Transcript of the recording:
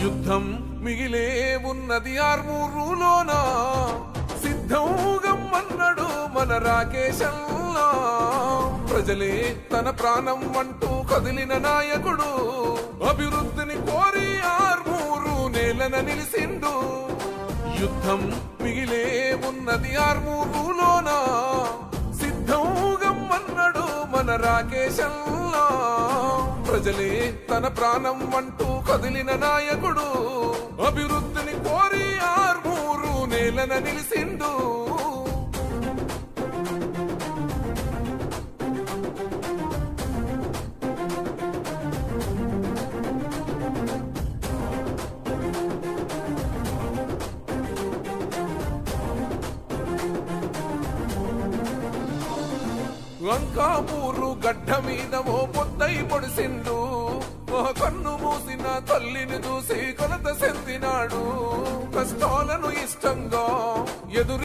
యుద్ధం మిగిలే ఉన్నది ఆర్మూరులోనా, సిద్ధం గమ్మన్నాడు మన రాకేశల్లా. ప్రజలే తన ప్రాణం అంటూ కదిలిన నాయకుడు, అభివృద్ధిని కోరి ఆర్మూరు నేలన నిలిసిండు. యుద్ధం మిగిలే ఉన్నది ఆర్మూరులోనా, సిద్ధం గమ్మన్నాడు మన రాకేశల్లా. ప్రజలే తన ప్రాణం అంటూ కదిలిన నాయకుడు, అభివృద్ధిని కోరి ఆర్మూరు నేలన నిలిసిండు. లంకాపూరు గడ్డ మీద ఓ పొద్దై పొడిసిండు, కన్ను మూసిన తల్లిని చూసి కొలత చెందినాడు. కష్టాలను ఇష్టంగా ఎదురు